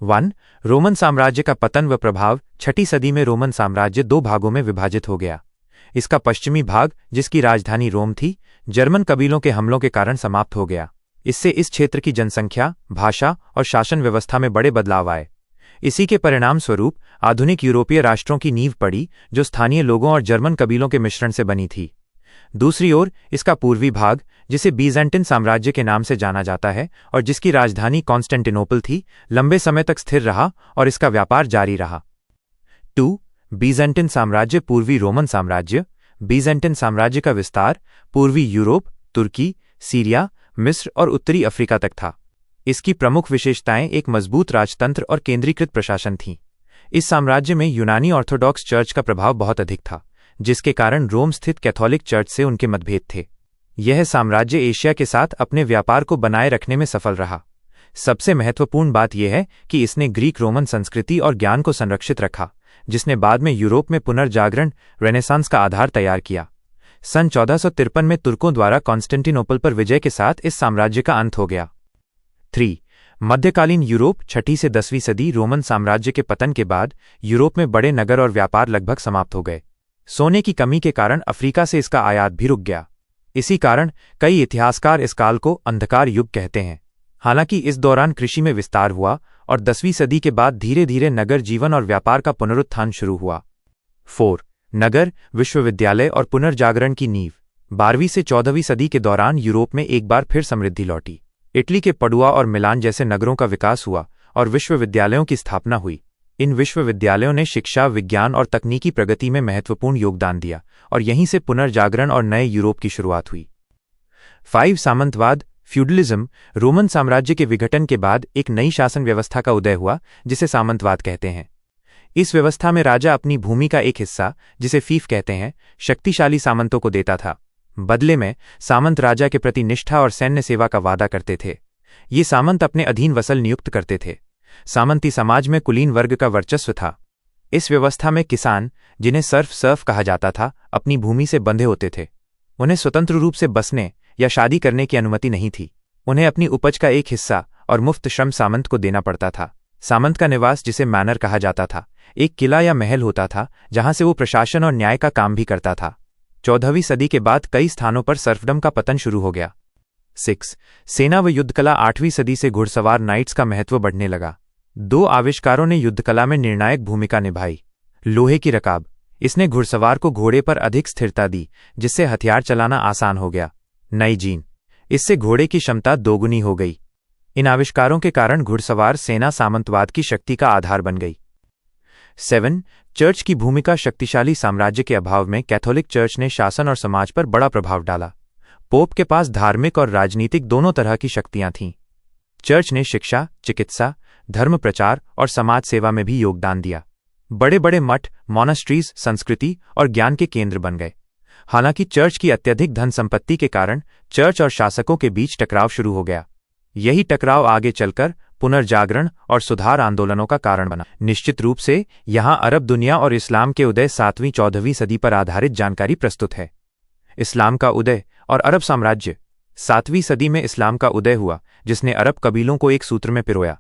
1. Roman साम्राज्य का पतन व प्रभाव। 6ठी सदी में रोमन साम्राज्य दो भागों में विभाजित हो गया। इसका पश्चिमी भाग, जिसकी राजधानी रोम थी, जर्मन कबीलों के हमलों के कारण समाप्त हो गया। इससे इस क्षेत्र की जनसंख्या, भाषा और शासन व्यवस्था में बड़े बदलाव आए। इसी के परिणाम स्वरूप आधुनिक यूरोपीय राष्ट्रों की नींव पड़ी, जो स्थानीय लोगों और जर्मन कबीलों के मिश्रण से बनी थी। दूसरी ओर इसका पूर्वी भाग, जिसे बीजेंटिन साम्राज्य के नाम से जाना जाता है और जिसकी राजधानी कॉन्स्टेंटिनोपल थी, लंबे समय तक स्थिर रहा और इसका व्यापार जारी रहा। 2. बीजेंटिन साम्राज्य। पूर्वी रोमन साम्राज्य। बीजेंटिन साम्राज्य का विस्तार पूर्वी यूरोप, तुर्की, सीरिया, मिस्र और उत्तरी अफ्रीका तक था। इसकी प्रमुख विशेषताएं एक मजबूत राजतंत्र और केंद्रीकृत प्रशासन थीं। इस साम्राज्य में यूनानी ऑर्थोडॉक्स चर्च का प्रभाव बहुत अधिक था, जिसके कारण रोम स्थित कैथोलिक चर्च से उनके मतभेद थे। यह साम्राज्य एशिया के साथ अपने व्यापार को बनाए रखने में सफल रहा। सबसे महत्वपूर्ण बात यह है कि इसने ग्रीक रोमन संस्कृति और ज्ञान को संरक्षित रखा, जिसने बाद में यूरोप में पुनर्जागरण, रेनेसांस का आधार तैयार किया। सन 1453 में तुर्कों द्वारा कॉन्स्टेंटिनोपल पर विजय के साथ इस साम्राज्य का अंत हो गया। 3. मध्यकालीन यूरोप। 6ठी से 10वीं सदी। रोमन साम्राज्य के पतन के बाद यूरोप में बड़े नगर और व्यापार लगभग समाप्त हो गए। सोने की कमी के कारण अफ्रीका से इसका आयात भी रुक गया। इसी कारण कई इतिहासकार इस काल को अंधकार युग कहते हैं। हालांकि इस दौरान कृषि में विस्तार हुआ और 10वीं सदी के बाद धीरे धीरे नगर जीवन और व्यापार का पुनरुत्थान शुरू हुआ। 4. नगर, विश्वविद्यालय और पुनर्जागरण की नींव। 12वीं से 14वीं सदी के दौरान यूरोप में एक बार फिर समृद्धि लौटी। इटली के पडुआ और मिलान जैसे नगरों का विकास हुआ और विश्वविद्यालयों की स्थापना हुई। इन विश्वविद्यालयों ने शिक्षा, विज्ञान और तकनीकी प्रगति में महत्वपूर्ण योगदान दिया और यहीं से पुनर्जागरण और नए यूरोप की शुरुआत हुई। 5. सामंतवाद, फ्यूडलिज्म। रोमन साम्राज्य के विघटन के बाद एक नई शासन व्यवस्था का उदय हुआ, जिसे सामंतवाद कहते हैं। इस व्यवस्था में राजा अपनी भूमि का एक हिस्सा, जिसे फीफ कहते हैं, शक्तिशाली सामंतों को देता था। बदले में सामंत राजा के प्रति निष्ठा और सैन्य सेवा का वादा करते थे। ये सामंत अपने अधीन वसल नियुक्त करते थे। सामंती समाज में कुलीन वर्ग का वर्चस्व था। इस व्यवस्था में किसान, जिन्हें सर्फ कहा जाता था, अपनी भूमि से बंधे होते थे। उन्हें स्वतंत्र रूप से बसने या शादी करने की अनुमति नहीं थी। उन्हें अपनी उपज का एक हिस्सा और मुफ्त श्रम सामंत को देना पड़ता था। सामंत का निवास, जिसे मैनर कहा जाता था, एक किला या महल होता था, जहां से वो प्रशासन और न्याय का काम भी करता था। 14वीं सदी के बाद कई स्थानों पर सर्फडम का पतन शुरू हो गया। 6. सेना व युद्धकला। 8वीं सदी से घुड़सवार नाइट्स का महत्व बढ़ने लगा। 2 आविष्कारों ने युद्धकला में निर्णायक भूमिका निभाई। लोहे की रकाब। इसने घुड़सवार को घोड़े पर अधिक स्थिरता दी, जिससे हथियार चलाना आसान हो गया। नई जीन। इससे घोड़े की क्षमता दोगुनी हो गई। इन आविष्कारों के कारण घुड़सवार सेना सामंतवाद की शक्ति का आधार बन गई। 7. चर्च की भूमिका। शक्तिशाली साम्राज्य के अभाव में कैथोलिक चर्च ने शासन और समाज पर बड़ा प्रभाव डाला। पोप के पास धार्मिक और राजनीतिक दोनों तरह की शक्तियां थीं। चर्च ने शिक्षा, चिकित्सा, धर्म प्रचार और समाज सेवा में भी योगदान दिया। बड़े बड़े मठ, मोनास्ट्रीज संस्कृति और ज्ञान के केंद्र बन गए। हालांकि चर्च की अत्यधिक धन संपत्ति के कारण चर्च और शासकों के बीच टकराव शुरू हो गया। यही टकराव आगे चलकर पुनर्जागरण और सुधार आंदोलनों का कारण बना। निश्चित रूप से यहाँ अरब दुनिया और इस्लाम के उदय 7वीं-14वीं सदी पर आधारित जानकारी प्रस्तुत है। इस्लाम का उदय और अरब साम्राज्य। 7वीं सदी में इस्लाम का उदय हुआ, जिसने अरब कबीलों को एक सूत्र में पिरोया।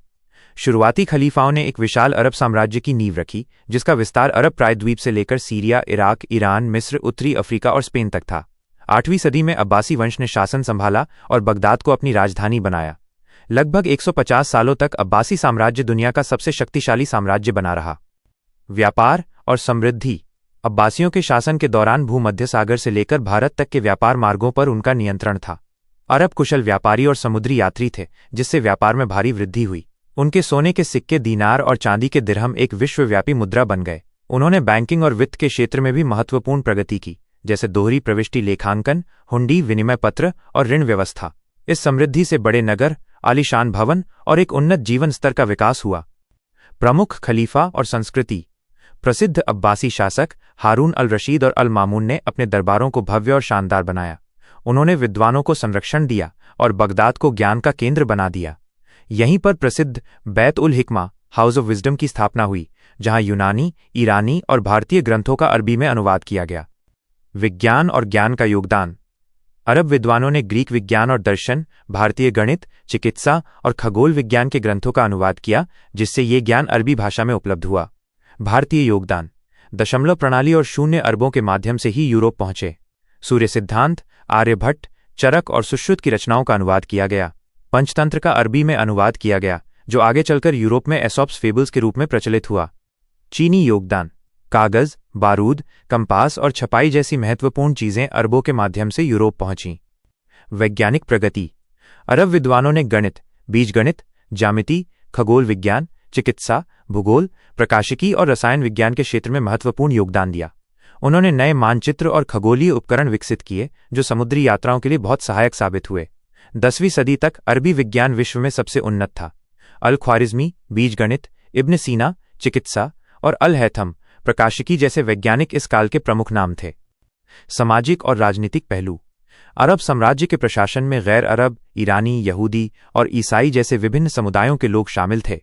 शुरुआती खलीफाओं ने एक विशाल अरब साम्राज्य की नींव रखी, जिसका विस्तार अरब प्रायद्वीप से लेकर सीरिया, इराक, ईरान, मिस्र, उत्तरी अफ्रीका और स्पेन तक था। 8वीं सदी में अब्बासी वंश ने शासन संभाला और बगदाद को अपनी राजधानी बनाया। लगभग 150 सालों तक अब्बासी साम्राज्य दुनिया का सबसे शक्तिशाली साम्राज्य बना रहा। व्यापार और समृद्धि। अब्बासियों के शासन के दौरान भूमध्य सागर से लेकर भारत तक के व्यापार मार्गों पर उनका नियंत्रण था। अरब कुशल व्यापारी और समुद्री यात्री थे, जिससे व्यापार में भारी वृद्धि हुई। उनके सोने के सिक्के, दीनार और चांदी के दिरहम एक विश्वव्यापी मुद्रा बन गए। उन्होंने बैंकिंग और वित्त के क्षेत्र में भी महत्वपूर्ण प्रगति की, जैसे दोहरी प्रविष्टि लेखांकन, हुंडी, विनिमय पत्र और ऋण व्यवस्था। इस समृद्धि से बड़े नगर, आलीशान भवन और एक उन्नत जीवन स्तर का विकास हुआ। प्रमुख खलीफा और संस्कृति। प्रसिद्ध अब्बासी शासक हारून अल रशीद और अल मामून ने अपने दरबारों को भव्य और शानदार बनाया। उन्होंने विद्वानों को संरक्षण दिया और बगदाद को ज्ञान का केंद्र बना दिया। यहीं पर प्रसिद्ध बैत उल हिकमा, हाउस ऑफ विजडम की स्थापना हुई, जहां यूनानी, ईरानी और भारतीय ग्रंथों का अरबी में अनुवाद किया गया। विज्ञान और ज्ञान का योगदान। अरब विद्वानों ने ग्रीक विज्ञान और दर्शन, भारतीय गणित, चिकित्सा और खगोल विज्ञान के ग्रंथों का अनुवाद किया, जिससे ये ज्ञान अरबी भाषा में उपलब्ध हुआ। भारतीय योगदान: दशमलव प्रणाली और शून्य अरबों के माध्यम से ही यूरोप पहुंचे। सूर्य सिद्धांत, आर्यभट्ट, चरक और सुश्रुत की रचनाओं का अनुवाद किया गया। पंचतंत्र का अरबी में अनुवाद किया गया, जो आगे चलकर यूरोप में एसॉप्स फेबल्स के रूप में प्रचलित हुआ। चीनी योगदान: कागज, बारूद, कंपास और छपाई जैसी महत्वपूर्ण चीजें अरबों के माध्यम से यूरोप पहुंचीं। वैज्ञानिक प्रगति: अरब विद्वानों ने गणित, बीजगणित, ज्यामिति, खगोल विज्ञान, चिकित्सा, भूगोल, प्रकाशिकी और रसायन विज्ञान के क्षेत्र में महत्वपूर्ण योगदान दिया। उन्होंने नए मानचित्र और खगोलीय उपकरण विकसित किए, जो समुद्री यात्राओं के लिए बहुत सहायक साबित हुए। 10वीं सदी तक अरबी विज्ञान विश्व में सबसे उन्नत था। अल ख्वारिज़मी, बीजगणित, इब्न सीना, चिकित्सा और अल हैथम, प्रकाशिकी जैसे वैज्ञानिक इस काल के प्रमुख नाम थे। सामाजिक और राजनीतिक पहलू: अरब साम्राज्य के प्रशासन में गैर अरब, ईरानी, यहूदी और ईसाई जैसे विभिन्न समुदायों के लोग शामिल थे।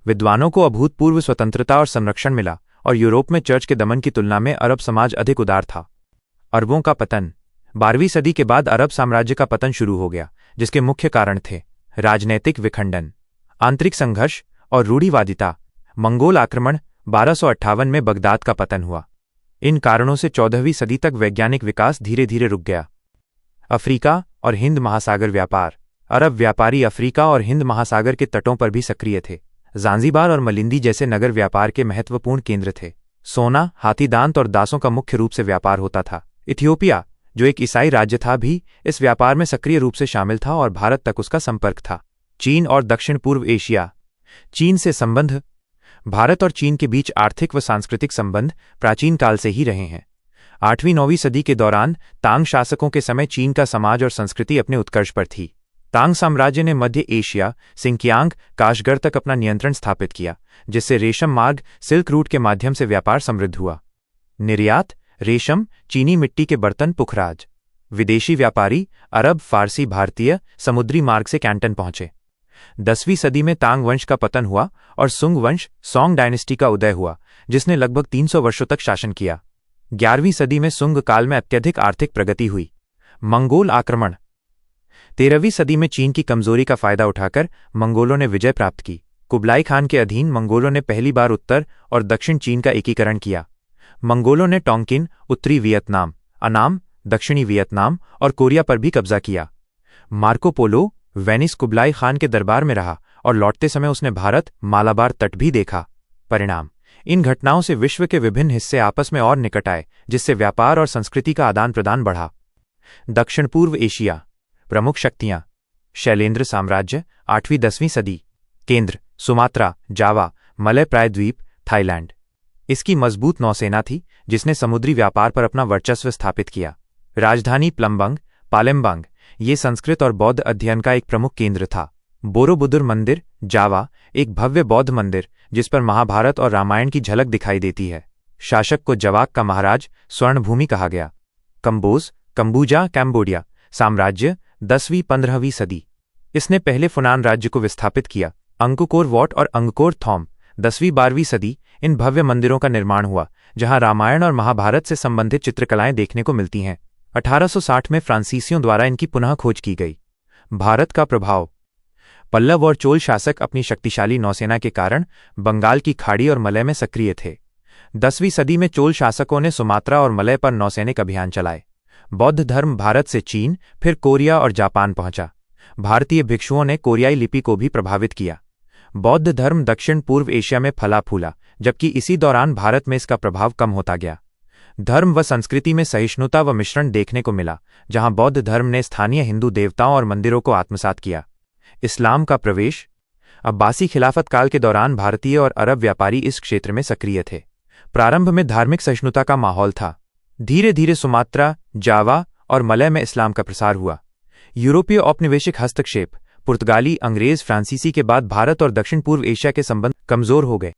विद्वानों को अभूतपूर्व स्वतंत्रता और संरक्षण मिला, और यूरोप में चर्च के दमन की तुलना में अरब समाज अधिक उदार था। अरबों का पतन: 12वीं सदी के बाद अरब साम्राज्य का पतन शुरू हो गया, जिसके मुख्य कारण थे राजनैतिक विखंडन, आंतरिक संघर्ष और रूढ़िवादिता। मंगोल आक्रमण: 1258 में बगदाद का पतन हुआ। इन कारणों से 14वीं सदी तक वैज्ञानिक विकास धीरे धीरे रुक गया। अफ्रीका और हिंद महासागर व्यापार: अरब व्यापारी अफ्रीका और हिंद महासागर के तटों पर भी सक्रिय थे। ज़ांज़ीबार और मलिंदी जैसे नगर व्यापार के महत्वपूर्ण केंद्र थे। सोना, हाथीदांत और दासों का मुख्य रूप से व्यापार होता था। इथियोपिया, जो एक ईसाई राज्य था, भी इस व्यापार में सक्रिय रूप से शामिल था और भारत तक उसका संपर्क था। चीन और दक्षिण पूर्व एशिया: चीन से संबंध: भारत और चीन के बीच आर्थिक व सांस्कृतिक संबंध प्राचीन काल से ही रहे हैं। 8वीं-9वीं सदी के दौरान तांग शासकों के समय चीन का समाज और संस्कृति अपने उत्कर्ष पर थी। तांग साम्राज्य ने मध्य एशिया, सिंकियांग, काशगर तक अपना नियंत्रण स्थापित किया, जिससे रेशम मार्ग, सिल्क रूट के माध्यम से व्यापार समृद्ध हुआ। निर्यात: रेशम, चीनी मिट्टी के बर्तन, पुखराज। विदेशी व्यापारी: अरब, फारसी, भारतीय समुद्री मार्ग से कैंटन पहुंचे। 10वीं सदी में तांग वंश का पतन हुआ और सुंग वंश, सोंग डायनेस्टी का उदय हुआ, जिसने लगभग 300 वर्षों तक शासन किया। 11वीं सदी में सुंग काल में अत्यधिक आर्थिक प्रगति हुई। मंगोल आक्रमण: 13वीं सदी में चीन की कमजोरी का फायदा उठाकर मंगोलों ने विजय प्राप्त की। कुबलाई खान के अधीन मंगोलों ने पहली बार उत्तर और दक्षिण चीन का एकीकरण किया। मंगोलों ने टोंकिन, उत्तरी वियतनाम, अनाम, दक्षिणी वियतनाम और कोरिया पर भी कब्जा किया। Marco Polo Venice Kublai Khan के दरबार में रहा और लौटते समय उसने भारत, मालाबार तट भी देखा। परिणाम: इन घटनाओं से विश्व के विभिन्न हिस्से आपस में और निकट आए, जिससे व्यापार और संस्कृति का आदान प्रदान बढ़ा। दक्षिण पूर्व एशिया: प्रमुख शक्तियां: शैलेंद्र साम्राज्य, 8वीं-10वीं सदी। केंद्र: सुमात्रा, जावा, मलय प्रायद्वीप, थाईलैंड। इसकी मजबूत नौसेना थी, जिसने समुद्री व्यापार पर अपना वर्चस्व स्थापित किया। राजधानी प्लम्बंग, पालेम्बांग, ये संस्कृत और बौद्ध अध्ययन का एक प्रमुख केंद्र था। बोरोबुदुर मंदिर, जावा, एक भव्य बौद्ध मंदिर जिस पर महाभारत और रामायण की झलक दिखाई देती है। शासक को जवाक का महाराज, स्वर्णभूमि कहा गया। कंबोज, कंबुजा, कैम्बोडिया साम्राज्य, 10वीं-15वीं सदी। इसने पहले फुनान राज्य को विस्थापित किया। अंगकोर वॉट और अंगकोर थॉम, 10वीं-12वीं सदी। इन भव्य मंदिरों का निर्माण हुआ, जहां रामायण और महाभारत से संबंधित चित्रकलाएं देखने को मिलती हैं। 1860 में फ्रांसीसियों द्वारा इनकी पुनः खोज की गई। भारत का प्रभाव: पल्लव और चोल शासक अपनी शक्तिशाली नौसेना के कारण बंगाल की खाड़ी और मलय में सक्रिय थे। 10वीं सदी में चोल शासकों ने सुमात्रा और मलय पर नौसैनिक अभियान चलाए। बौद्ध धर्म भारत से चीन, फिर कोरिया और जापान पहुंचा। भारतीय भिक्षुओं ने कोरियाई लिपि को भी प्रभावित किया। बौद्ध धर्म दक्षिण पूर्व एशिया में फला फूला, जबकि इसी दौरान भारत में इसका प्रभाव कम होता गया। धर्म व संस्कृति में सहिष्णुता व मिश्रण देखने को मिला, जहां बौद्ध धर्म ने स्थानीय हिंदू देवताओं और मंदिरों को आत्मसात किया। इस्लाम का प्रवेश: अब्बासी खिलाफत काल के दौरान भारतीय और अरब व्यापारी इस क्षेत्र में सक्रिय थे। प्रारंभ में धार्मिक सहिष्णुता का माहौल था। धीरे धीरे सुमात्रा, जावा और मलय में इस्लाम का प्रसार हुआ। यूरोपीय औपनिवेशिक हस्तक्षेप: पुर्तगाली, अंग्रेज, फ्रांसीसी के बाद भारत और दक्षिण पूर्व एशिया के संबंध कमजोर हो गए।